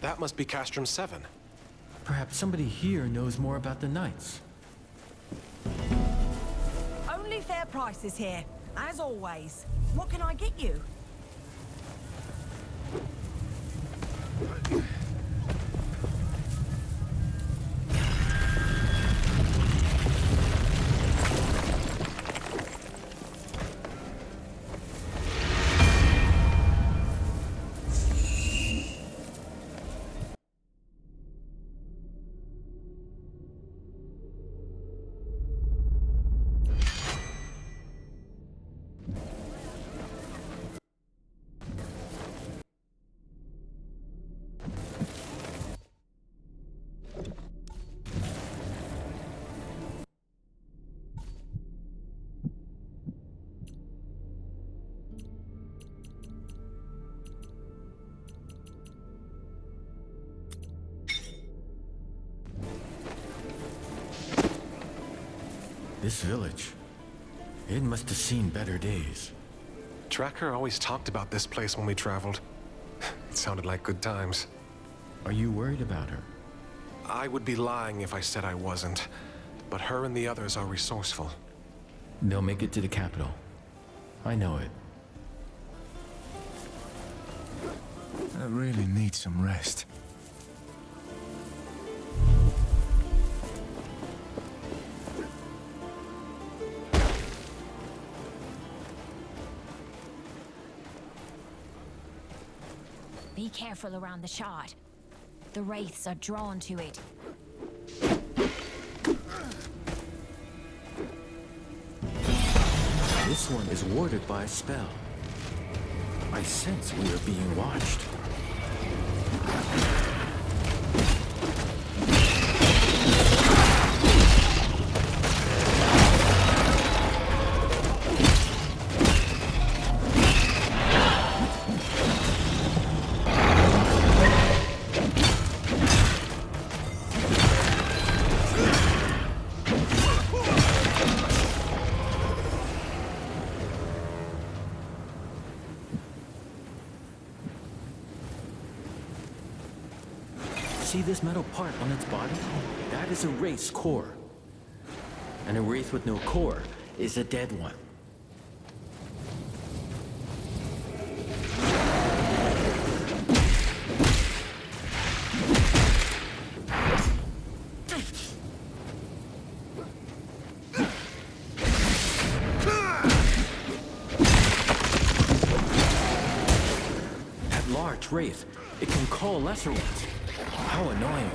That must be Castrum 7. Perhaps somebody here knows more about the Knights. Only fair prices here, as always. What can I get you? This village, it must have seen better days. Tracker always talked about this place when we traveled. It sounded like good times. Are you worried about her? I would be lying if I said I wasn't. But her and the others are resourceful. They'll make it to the capital. I know it. I really need some rest. Be careful around the shard. The wraiths are drawn to it. This one is warded by a spell. I sense we are being watched. See this metal part on its body? That is a wraith's core. And a wraith with no core is a dead one. That large wraith, it can call lesser ones. How annoying.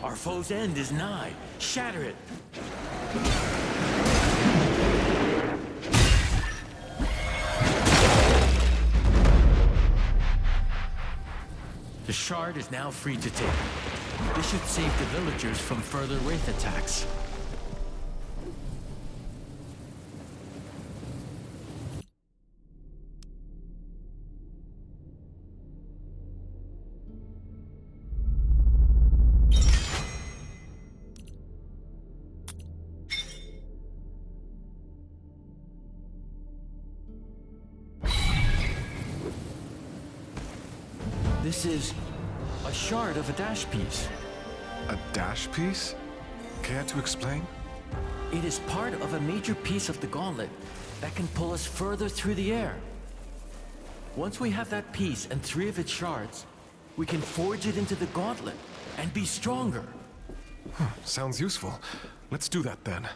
Our foe's end is nigh. Shatter it. The shard is now free to take. This should save the villagers from further wraith attacks. This is a shard of a dash piece. A dash piece? Care to explain? It is part of a major piece of the gauntlet that can pull us further through the air. Once we have that piece and 3 of its shards, we can forge it into the gauntlet and be stronger. Sounds useful. Let's do that then.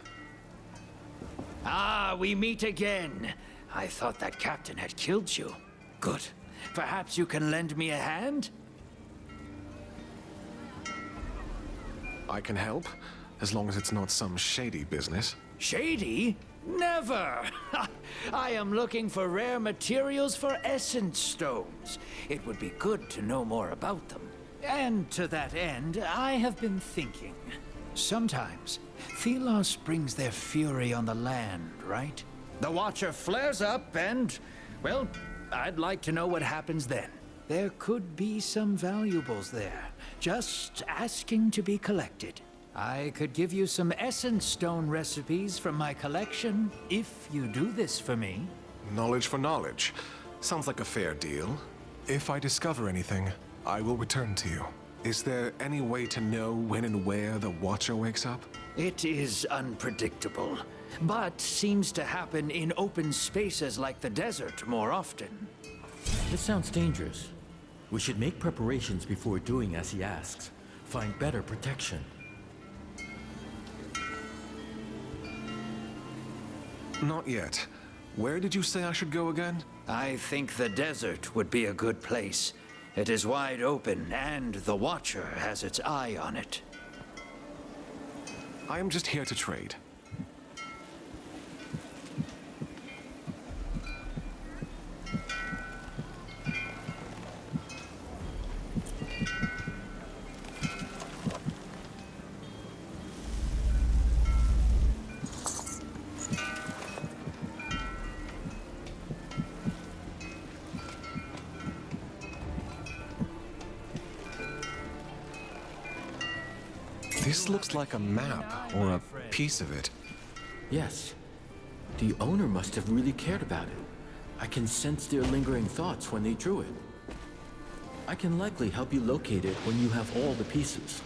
Ah, we meet again. I thought that captain had killed you. Good. Perhaps you can lend me a hand? I can help, as long as it's not some shady business. Shady? Never! I am looking for rare materials for essence stones. It would be good to know more about them. And to that end, I have been thinking. Sometimes, Thelos brings their fury on the land, right? The Watcher flares up and, well, I'd like to know what happens then. There could be some valuables there, just asking to be collected. I could give you some Essence Stone recipes from my collection, if you do this for me. Knowledge for knowledge. Sounds like a fair deal. If I discover anything, I will return to you. Is there any way to know when and where the Watcher wakes up? It is unpredictable, but seems to happen in open spaces like the desert more often. This sounds dangerous. We should make preparations before doing as he asks. Find better protection. Not yet. Where did you say I should go again? I think the desert would be a good place. It is wide open, and the Watcher has its eye on it. I am just here to trade. This looks like a map, or a piece of it. Yes. The owner must have really cared about it. I can sense their lingering thoughts when they drew it. I can likely help you locate it when you have all the pieces.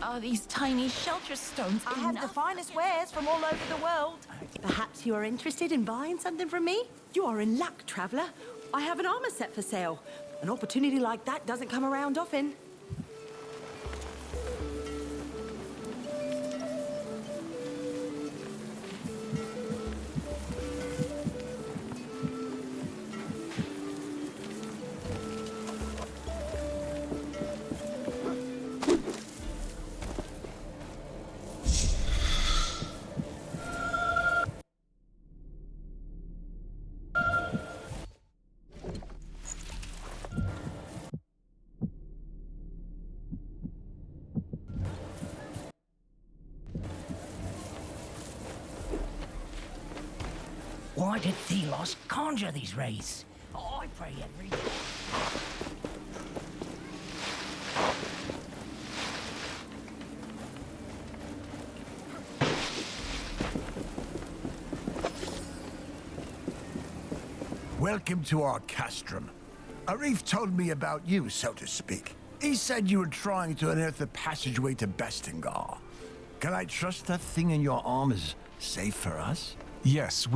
Are these tiny shelter stones I have the enough? finest wares from all over the world. Perhaps you are interested in buying something from me? You are in luck, traveler. I have an armor set for sale. An opportunity like that doesn't come around often. Why did Thelos conjure these wraiths? I pray every day. Welcome to our castrum. Arif told me about you, so to speak. He said you were trying to unearth the passageway to Bestengar. Can I trust that thing in your arm is safe for us? Yes,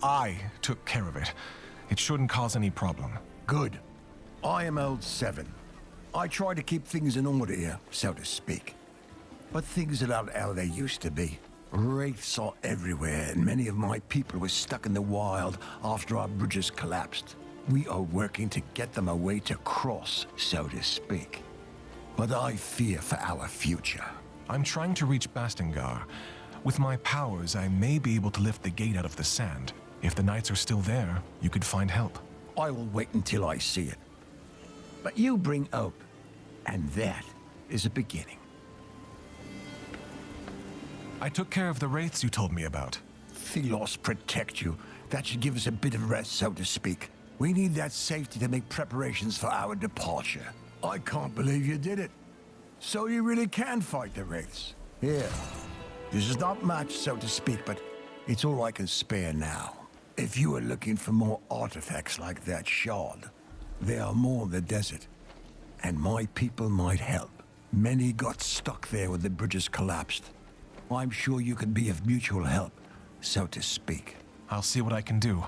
I took care of it. It shouldn't cause any problem. Good. I am old 7. I try to keep things in order here, so to speak. But things are not how they used to be. Wraiths are everywhere, and many of my people were stuck in the wild after our bridges collapsed. We are working to get them a way to cross, so to speak. But I fear for our future. I'm trying to reach Bastengar. With my powers, I may be able to lift the gate out of the sand. If the knights are still there, you could find help. I will wait until I see it. But you bring hope, and that is a beginning. I took care of the wraiths you told me about. Thelos protect you. That should give us a bit of rest, so to speak. We need that safety to make preparations for our departure. I can't believe you did it. So you really can fight the wraiths. Here. This is not much, so to speak, but it's all I can spare now. If you are looking for more artifacts like that shard, there are more in the desert, and my people might help. Many got stuck there when the bridges collapsed. I'm sure you can be of mutual help, so to speak. I'll see what I can do.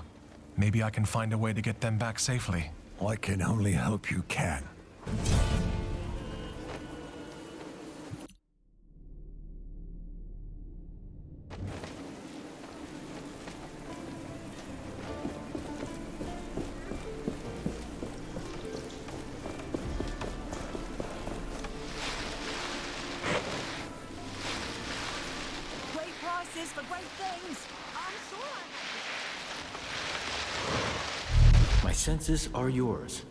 Maybe I can find a way to get them back safely. I can only hope you can. Great prices for great things. I'm sure I senses are yours.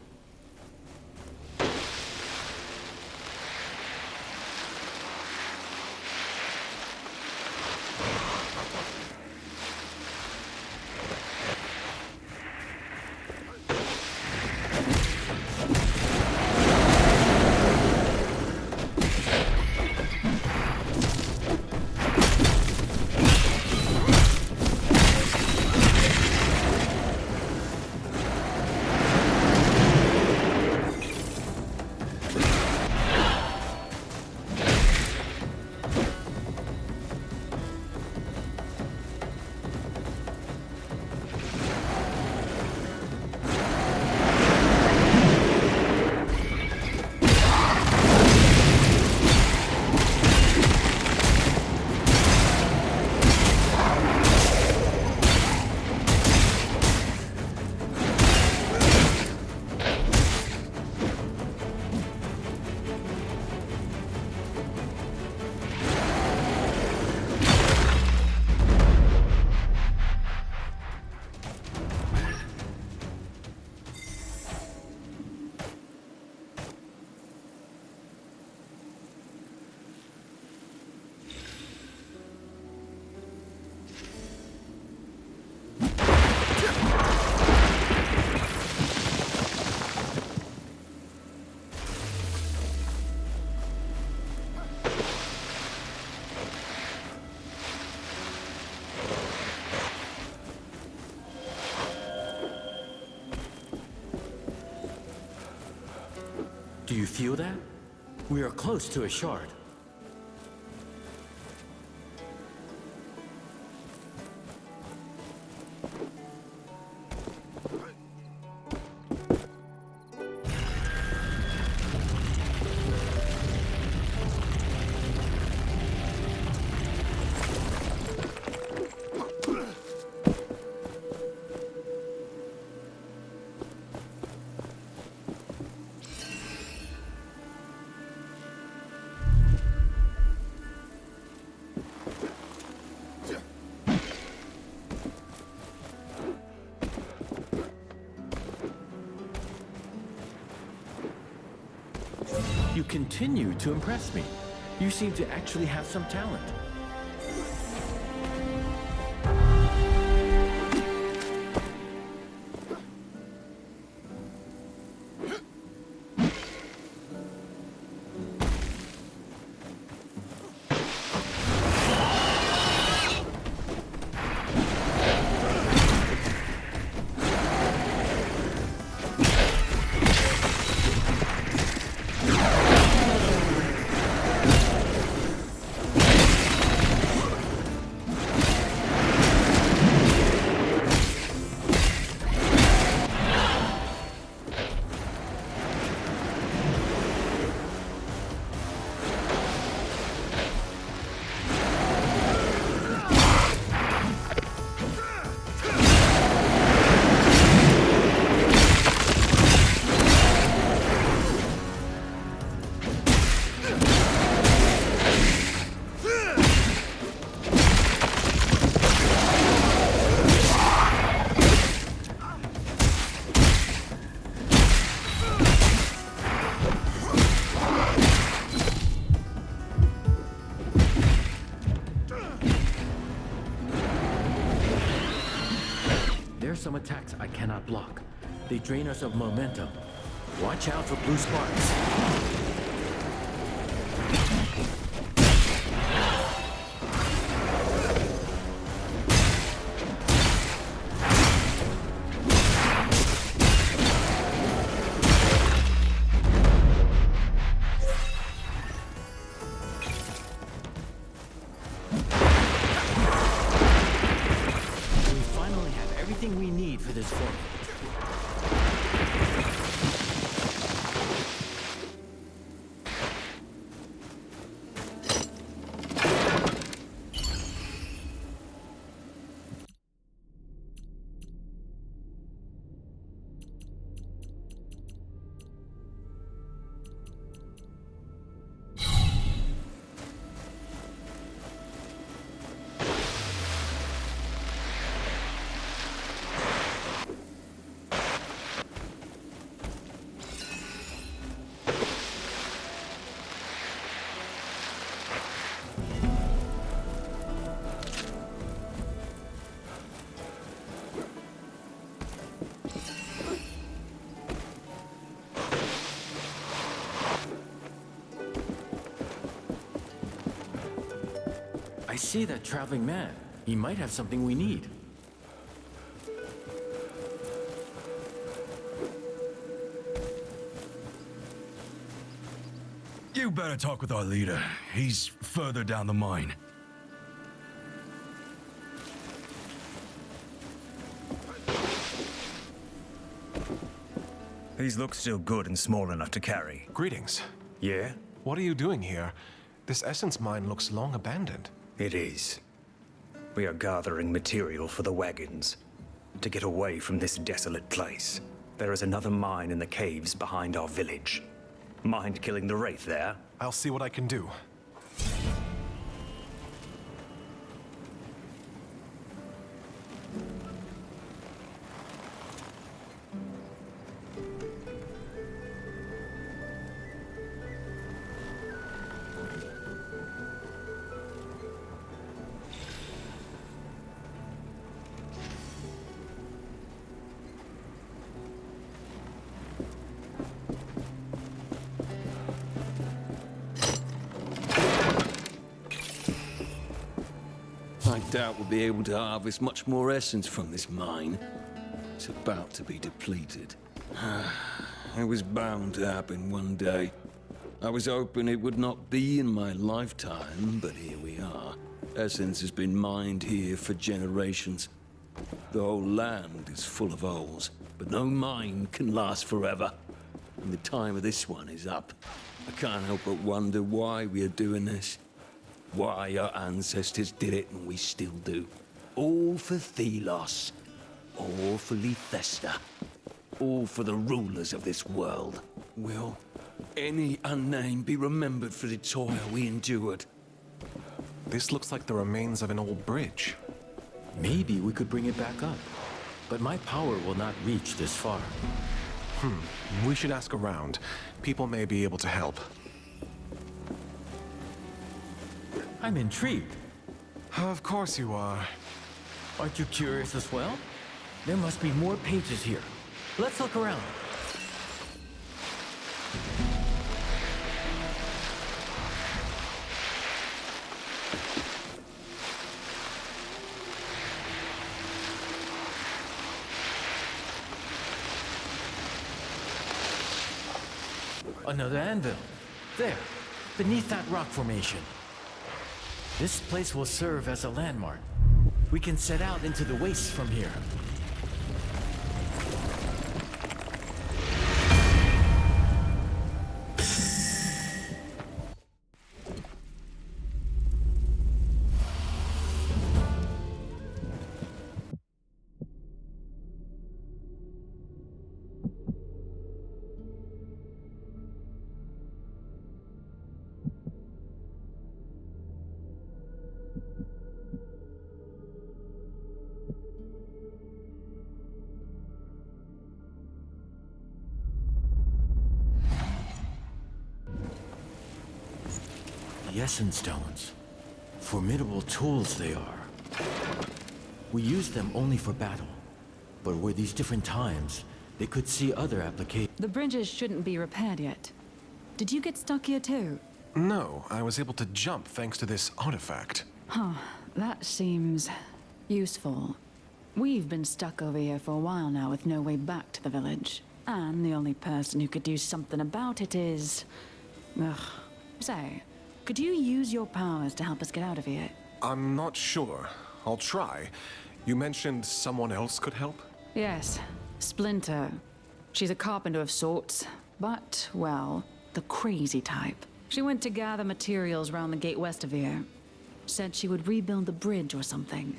Do you feel that? We are close to a shard. You continue to impress me. You seem to actually have some talent. Some attacks I cannot block. They drain us of momentum. Watch out for blue sparks. We need for this form. I see that traveling man. He might have something we need. You better talk with our leader. He's further down the mine. These look still good and small enough to carry. Greetings. Yeah? What are you doing here? This essence mine looks long abandoned. It is. We are gathering material for the wagons. To get away from this desolate place. There is another mine in the caves behind our village. Mind killing the Wraith there? I'll see what I can do. I doubt we'll be able to harvest much more essence from this mine. It's about to be depleted. It was bound to happen one day. I was hoping it would not be in my lifetime, but here we are. Essence has been mined here for generations. The whole land is full of holes, but no mine can last forever. And the time of this one is up. I can't help but wonder why we are doing this. Why our ancestors did it and we still do. All for Thelos. All for Lethesta. All for the rulers of this world. Will any unnamed be remembered for the toil we endured? This looks like the remains of an old bridge. Maybe we could bring it back up. But my power will not reach this far. We should ask around. People may be able to help. I'm intrigued. Of course you are. Aren't you curious as well? There must be more pages here. Let's look around. Another anvil. There, beneath that rock formation. This place will serve as a landmark. We can set out into the wastes from here. The Essence Stones. Formidable tools they are. We use them only for battle. But were these different times, they could see other applications. The bridges shouldn't be repaired yet. Did you get stuck here too? No, I was able to jump thanks to this artifact. Huh, that seems useful. We've been stuck over here for a while now with no way back to the village. And the only person who could do something about it is... Ugh. So, could you use your powers to help us get out of here? I'm not sure. I'll try. You mentioned someone else could help? Yes, Splinter. She's a carpenter of sorts, but, well, the crazy type. She went to gather materials around the gate west of here. Said she would rebuild the bridge or something.